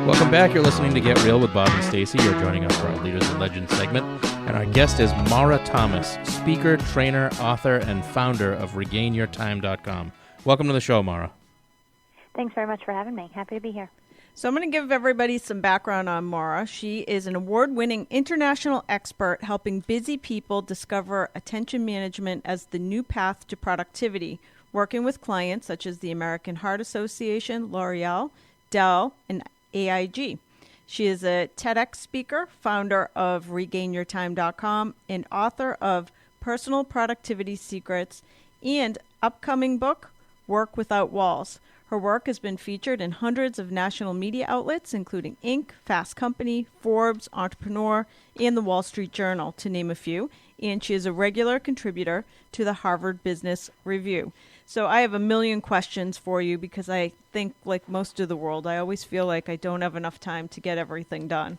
Welcome back. You're listening to Get Real with Bob and Stacy. You're joining us for our Leaders and Legends segment. And our guest is Maura Thomas, speaker, trainer, author, and founder of RegainYourTime.com. Welcome to the show, Maura. Thanks very much for having me. Happy to be here. So I'm going to give everybody some background on Maura. She is an award-winning international expert helping busy people discover attention management as the new path to productivity, working with clients such as the American Heart Association, L'Oreal, Dell, and AIG. She is a TEDx speaker, founder of RegainYourTime.com, and author of Personal Productivity Secrets and upcoming book, Work Without Walls. Her work has been featured in hundreds of national media outlets, including Inc., Fast Company, Forbes, Entrepreneur, and the Wall Street Journal, to name a few. And she is a regular contributor to the Harvard Business Review. So I have a million questions for you because I think, like most of the world, I always feel like I don't have enough time to get everything done.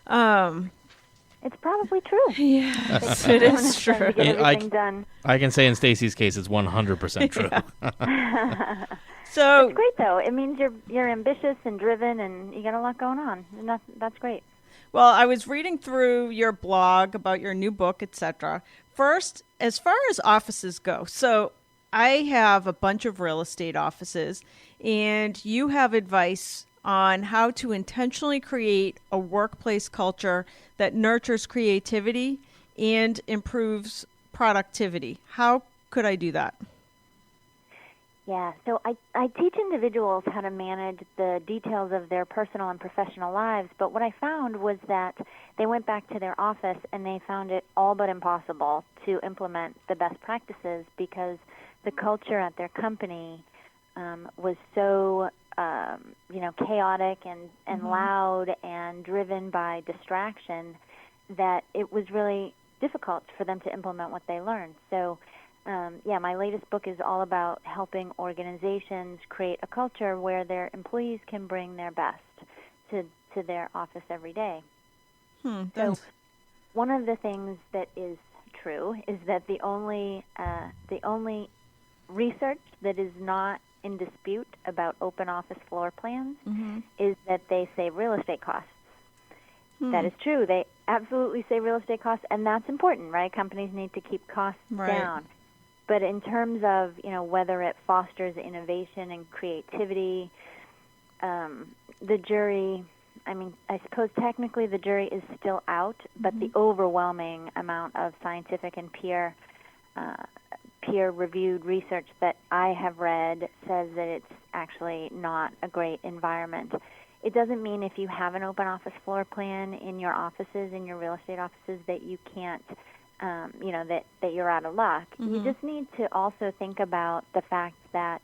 It's probably true. Yes, it is true. To get everything done. I can say in Stacy's case, it's 100% true. So it's great, though. It means you're ambitious and driven, and you got a lot going on. And that's great. Well, I was reading through your blog about your new book, etc. First, as far as offices go, so I have a bunch of real estate offices, and you have advice on how to intentionally create a workplace culture that nurtures creativity and improves productivity. How could I do that? Yeah, so I teach individuals how to manage the details of their personal and professional lives, but what I found was that they went back to their office and they found it all but impossible to implement the best practices because the culture at their company was so chaotic and loud and driven by distraction that it was really difficult for them to implement what they learned. So my latest book is all about helping organizations create a culture where their employees can bring their best to their office every day. So one of the things that is true is that the only research that is not in dispute about open office floor plans is that they save real estate costs. That is true. They absolutely save real estate costs, and that's important, right? Companies need to keep costs down. But in terms of, whether it fosters innovation and creativity, the jury, I suppose technically the jury is still out, but the overwhelming amount of scientific and peer-reviewed research that I have read says that it's actually not a great environment. It doesn't mean if you have an open office floor plan in your offices, in your real estate offices, that you can't, that you're out of luck. You just need to also think about the fact that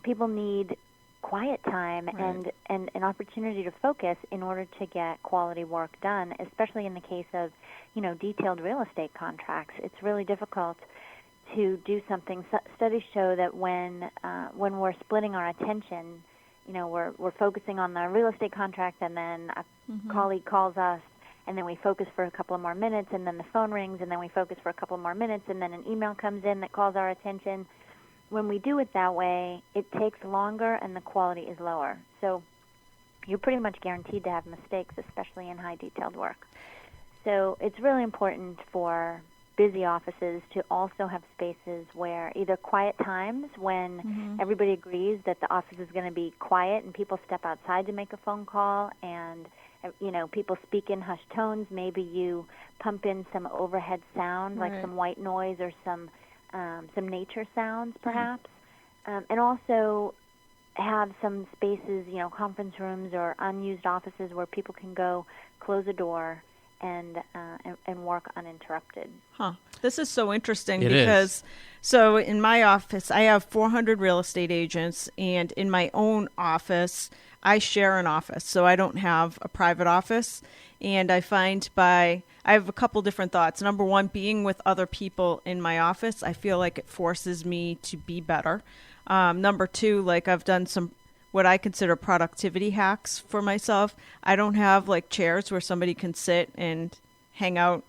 people need quiet time and an opportunity to focus in order to get quality work done, especially in the case of, detailed real estate contracts. It's really difficult to do something. Studies show that when we're splitting our attention, we're focusing on the real estate contract, and then a colleague calls us, and then we focus for a couple of more minutes, and then the phone rings, and then we focus for a couple more minutes, and then an email comes in that calls our attention. When we do it that way, it takes longer, and the quality is lower. So you're pretty much guaranteed to have mistakes, especially in high detailed work. So it's really important for busy offices to also have spaces where either quiet times when everybody agrees that the office is going to be quiet and people step outside to make a phone call and people speak in hushed tones. Maybe you pump in some overhead sound like some white noise or some nature sounds perhaps. And also have some spaces, conference rooms or unused offices where people can go close a door and work uninterrupted. This is so interesting because so in my office, I have 400 real estate agents, and in my own office, I share an office, so I don't have a private office. And I find I have a couple different thoughts. Number one, being with other people in my office, I feel like it forces me to be better. Number two, like I've done some what I consider productivity hacks for myself. I don't have like chairs where somebody can sit and hang out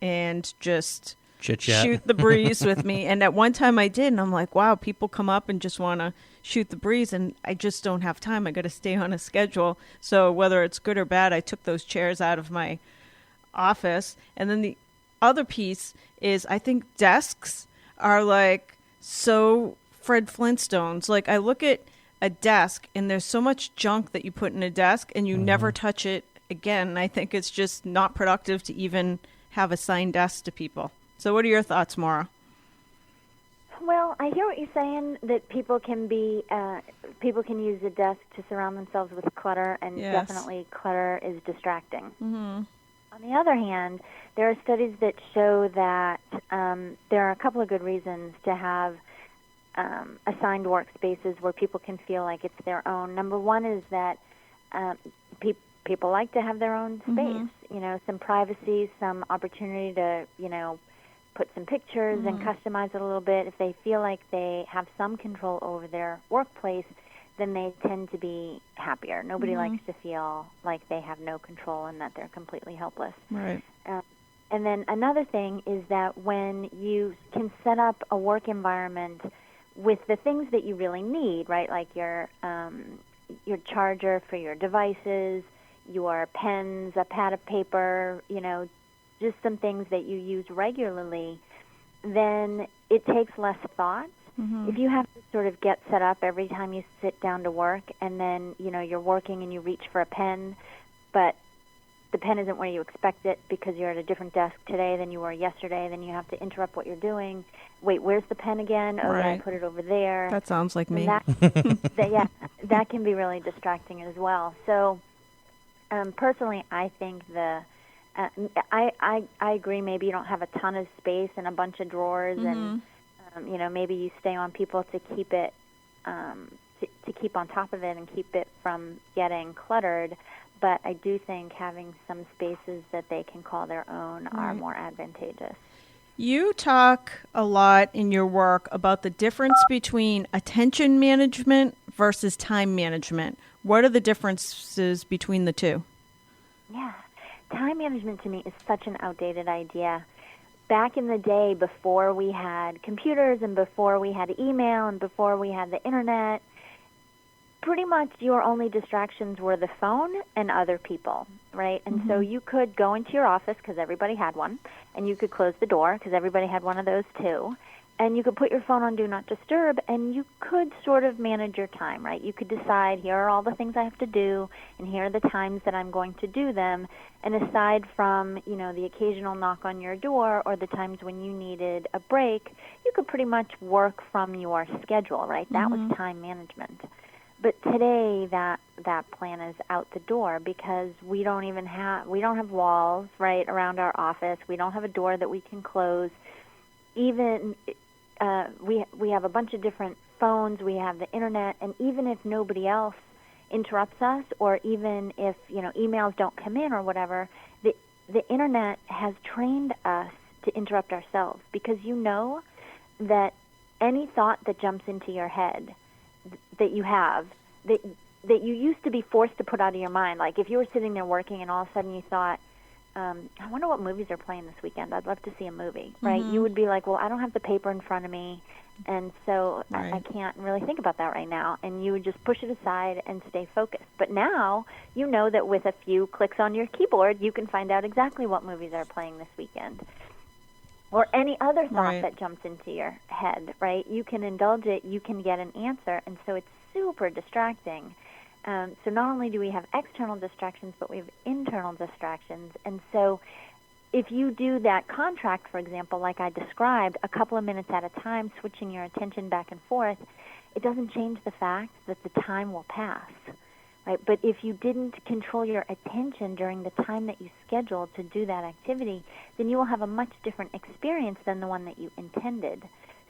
and just Chit-chat. shoot the breeze with me. And at one time I did, and I'm like, wow, people come up and just want to shoot the breeze, and I just don't have time. I got to stay on a schedule. So whether it's good or bad, I took those chairs out of my office. And then the other piece is I think desks are like so Fred Flintstones. Like I look at a desk and there's so much junk that you put in a desk and you never touch it again. And I think it's just not productive to even have assigned desks to people. So what are your thoughts, Maura? Well, I hear what you're saying, that people can use a desk to surround themselves with clutter, and Yes. definitely clutter is distracting. Mm-hmm. On the other hand, there are studies that show that there are a couple of good reasons to have assigned workspaces where people can feel like it's their own. Number one is that people like to have their own space, some privacy, some opportunity to, put some pictures and customize it a little bit. If they feel like they have some control over their workplace, then they tend to be happier. Nobody likes to feel like they have no control and that they're completely helpless. Right. And then another thing is that when you can set up a work environment with the things that you really need, right, like your charger for your devices, your pens, a pad of paper, just some things that you use regularly, then it takes less thought. If you have to sort of get set up every time you sit down to work, and then, you're working and you reach for a pen, but the pen isn't where you expect it because you're at a different desk today than you were yesterday, then you have to interrupt what you're doing. Wait, where's the pen again? Oh, Right. I put it over there. That sounds like me. That can be really distracting as well. So personally, I think I agree. Maybe you don't have a ton of space and a bunch of drawers, and maybe you stay on people to keep it to keep on top of it and keep it from getting cluttered. But I do think having some spaces that they can call their own are more advantageous. You talk a lot in your work about the difference between attention management versus time management. What are the differences between the two? Yeah. Time management to me is such an outdated idea. Back in the day, before we had computers and before we had email and before we had the internet, pretty much your only distractions were the phone and other people, right? And so you could go into your office because everybody had one, and you could close the door because everybody had one of those too, and you could put your phone on Do Not Disturb, and you could sort of manage your time, right? You could decide, here are all the things I have to do, and here are the times that I'm going to do them, and aside from, the occasional knock on your door or the times when you needed a break, you could pretty much work from your schedule, right? That was time management. But today that plan is out the door because we don't have walls right around our office. We don't have a door that we can close. Even we have a bunch of different phones. We have the internet, and even if nobody else interrupts us, or even if emails don't come in or whatever, the internet has trained us to interrupt ourselves because that any thought that jumps into your head that you have that you used to be forced to put out of your mind. Like if you were sitting there working and all of a sudden you thought, I wonder what movies are playing this weekend. I'd love to see a movie, right? You would be like, well, I don't have the paper in front of me, and so I can't really think about that right now. And you would just push it aside and stay focused. But now you know that with a few clicks on your keyboard, you can find out exactly what movies are playing this weekend. Or any other thought that jumps into your head, right? You can indulge it, you can get an answer, and so it's super distracting. So not only do we have external distractions, but we have internal distractions. And so if you do that contract, for example, like I described, a couple of minutes at a time, switching your attention back and forth, it doesn't change the fact that the time will pass. Right? But if you didn't control your attention during the time that you scheduled to do that activity, then you will have a much different experience than the one that you intended.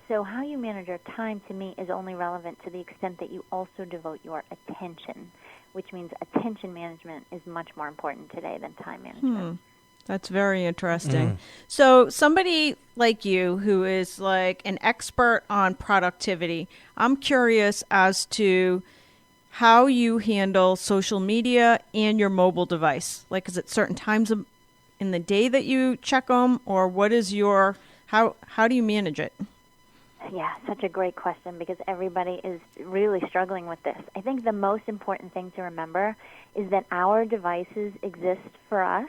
So how you manage your time, to me, is only relevant to the extent that you also devote your attention, which means attention management is much more important today than time management. That's very interesting. So somebody like you who is like an expert on productivity, I'm curious as to how you handle social media and your mobile device. Like, is it certain times in the day that you check them, or How do you manage it? Yeah, such a great question because everybody is really struggling with this. I think the most important thing to remember is that our devices exist for us,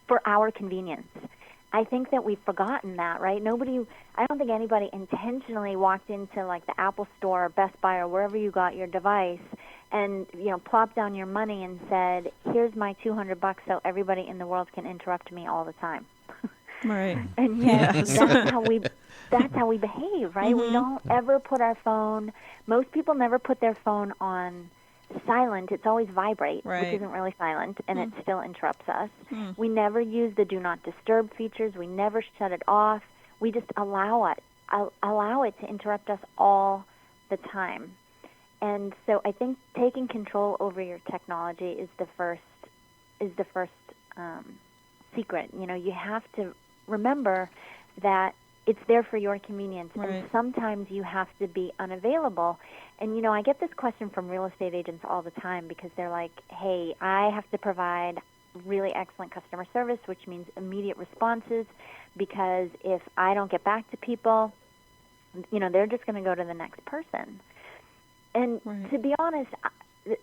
for our convenience. I think that we've forgotten that, right? I don't think anybody intentionally walked into like the Apple Store or Best Buy or wherever you got your device and, plopped down your money and said, here's my $200 so everybody in the world can interrupt me all the time. Right. And yet, that's how we behave, right? We don't ever put our phone. Most people never put their phone on silent. It's always vibrate, right. which isn't really silent, and it still interrupts us. We never use the do not disturb features. We never shut it off. We just allow it to interrupt us all the time. And so I think taking control over your technology is the first secret. You have to remember that it's there for your convenience, right. and sometimes you have to be unavailable. And, I get this question from real estate agents all the time because they're like, hey, I have to provide really excellent customer service, which means immediate responses, because if I don't get back to people, they're just going to go to the next person. And right. to be honest,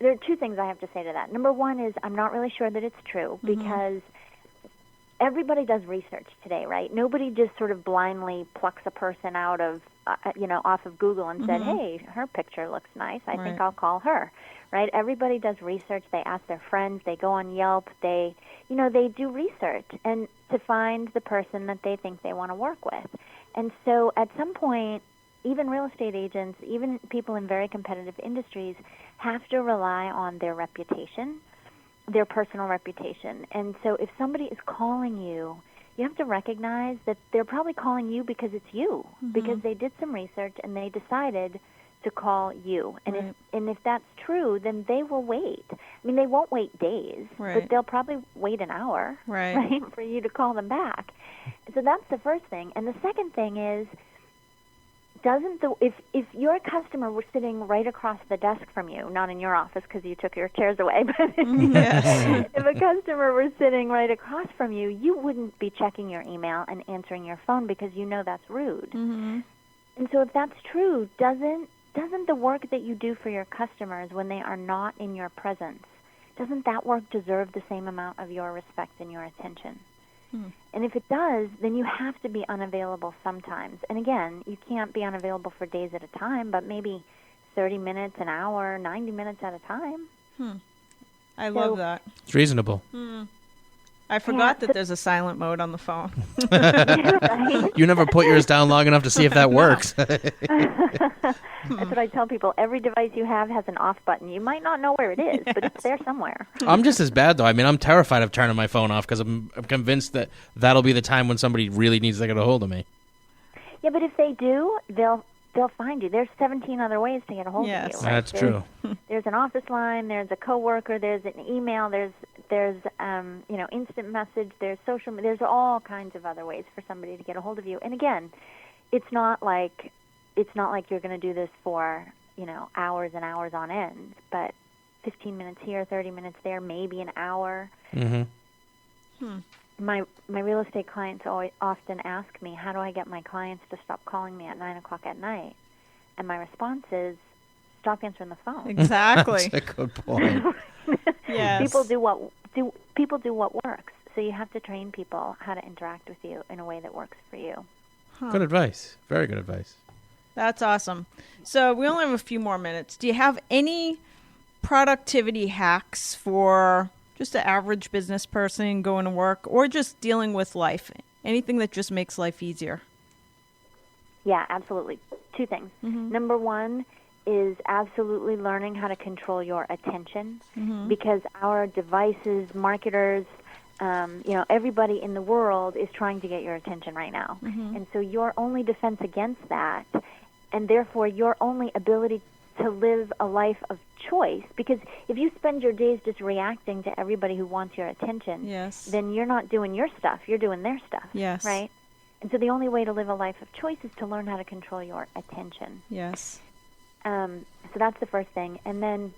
there are two things I have to say to that. Number one is I'm not really sure that it's true because everybody does research today, right? Nobody just sort of blindly plucks a person out of, off of Google and said, hey, her picture looks nice. I think I'll call her, right? Everybody does research. They ask their friends. They go on Yelp. They do research and to find the person that they think they want to work with. And so at some point, even real estate agents, even people in very competitive industries have to rely on their reputation, their personal reputation. And so if somebody is calling you, you have to recognize that they're probably calling you because it's you, because they did some research and they decided to call you. And if that's true, then they will wait. I mean, they won't wait days, but they'll probably wait an hour, right, for you to call them back. So that's the first thing. And the second thing is, if your customer were sitting right across the desk from you, not in your office because you took your chairs away, but if a customer were sitting right across from you, you wouldn't be checking your email and answering your phone because that's rude. And so if that's true, doesn't the work that you do for your customers when they are not in your presence, doesn't that work deserve the same amount of your respect and your attention? And if it does, then you have to be unavailable sometimes. And again, you can't be unavailable for days at a time, but maybe 30 minutes, an hour, 90 minutes at a time. I love that. It's reasonable. I forgot that there's a silent mode on the phone. Right? You never put yours down long enough to see if that works. That's what I tell people. Every device you have has an off button. You might not know where it is, but it's there somewhere. I'm just as bad, though. I mean, I'm terrified of turning my phone off because I'm convinced that that'll be the time when somebody really needs to get a hold of me. Yeah, but if they do, they'll find you. There's 17 other ways to get a hold of you. Right? That's true. There's an office line. There's a coworker. There's an email. There's instant message. There's social. There's all kinds of other ways for somebody to get a hold of you. And again, it's not like you're going to do this for hours and hours on end. But 15 minutes here, 30 minutes there, maybe an hour. My real estate clients often ask me, how do I get my clients to stop calling me at 9 o'clock at night? And my response is, stop answering the phone. Exactly. That's a good point. Yes. People do what works. So you have to train people how to interact with you in a way that works for you. Good advice. Very good advice. That's awesome. So we only have a few more minutes. Do you have any productivity hacks for just an average business person going to work or just dealing with life? Anything that just makes life easier? Yeah, absolutely. Two things. Number one is absolutely learning how to control your attention because our devices, marketers, everybody in the world is trying to get your attention right now. And so your only defense against that, and therefore your only ability to live a life of choice, because if you spend your days just reacting to everybody who wants your attention, then you're not doing your stuff, you're doing their stuff, right? And so the only way to live a life of choice is to learn how to control your attention. Yes. So that's the first thing. And then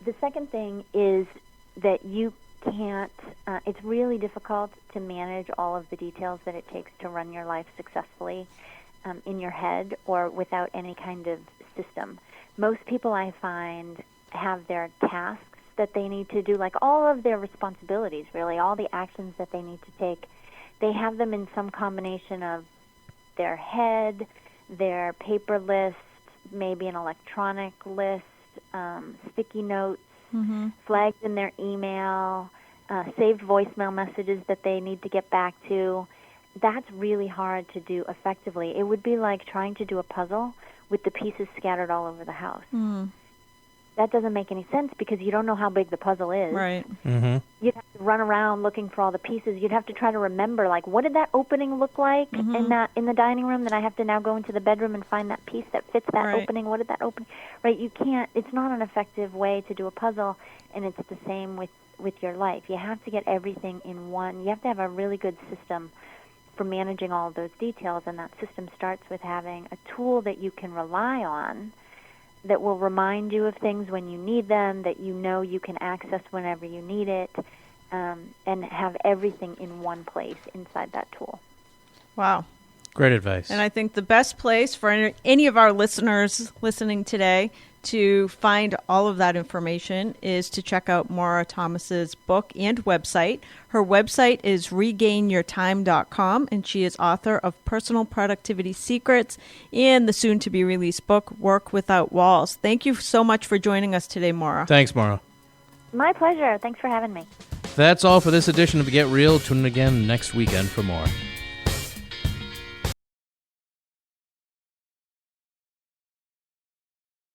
the second thing is that you can't, it's really difficult to manage all of the details that it takes to run your life successfully in your head or without any kind of system. Most people I find have their tasks that they need to do, like all of their responsibilities, really, all the actions that they need to take. They have them in some combination of their head, their paper list, maybe an electronic list, sticky notes, flagged in their email, saved voicemail messages that they need to get back to. That's really hard to do effectively. It would be like trying to do a puzzle with the pieces scattered all over the house. That doesn't make any sense because you don't know how big the puzzle is. Right. You'd have to run around looking for all the pieces. You'd have to try to remember, like, what did that opening look like in the dining room that I have to now go into the bedroom and find that piece that fits that opening? What did that open? Right? You can't. It's not an effective way to do a puzzle, and it's the same with your life. You have to get everything in one. You have to have a really good system for managing all of those details, and that system starts with having a tool that you can rely on that will remind you of things when you need them, that you know you can access whenever you need it, and have everything in one place inside that tool. Wow. Great advice. And I think the best place for any of our listeners listening today to find all of that information is to check out Maura Thomas's book and website. Her website is regainyourtime.com, and she is author of Personal Productivity Secrets and the soon-to-be-released book, Work Without Walls. Thank you so much for joining us today, Maura. Thanks, Maura. My pleasure. Thanks for having me. That's all for this edition of Get Real. Tune in again next weekend for more.